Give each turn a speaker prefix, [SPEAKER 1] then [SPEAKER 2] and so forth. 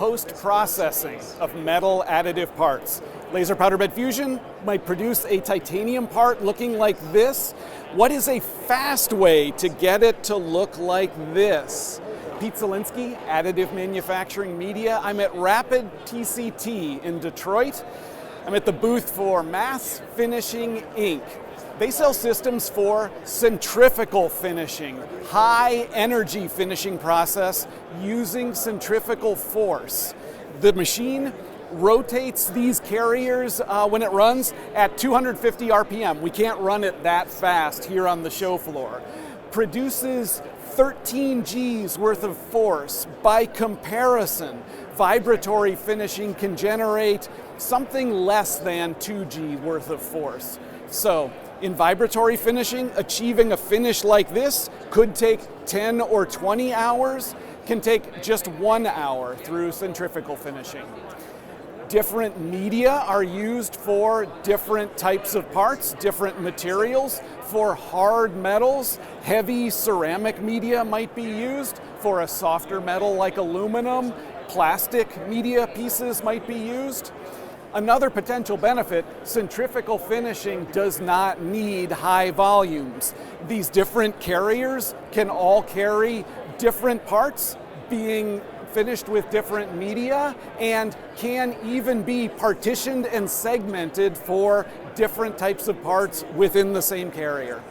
[SPEAKER 1] post-processing of metal additive parts. Laser powder bed fusion might produce a titanium part looking like this. What is a fast way to get it to look like this? Pete Zelinski, Additive Manufacturing Media. I'm at Rapid TCT in Detroit. I'm at the booth for Mass Finishing Inc. They sell systems for centrifugal finishing, high energy finishing process using centrifugal force. The machine rotates these carriers when it runs at 250 RPM. We can't run it that fast here on the show floor. Produces 13 G's worth of force. By comparison, vibratory finishing can generate something less than 2 G worth of force. So, in vibratory finishing, achieving a finish like this could take 10 or 20 hours, can take just 1 hour through centrifugal finishing. Different media are used for different types of parts, different materials. For hard metals, heavy ceramic media might be used. For a softer metal like aluminum, plastic media pieces might be used. Another potential benefit, centrifugal finishing does not need high volumes. These different carriers can all carry different parts being finished with different media and can even be partitioned and segmented for different types of parts within the same carrier.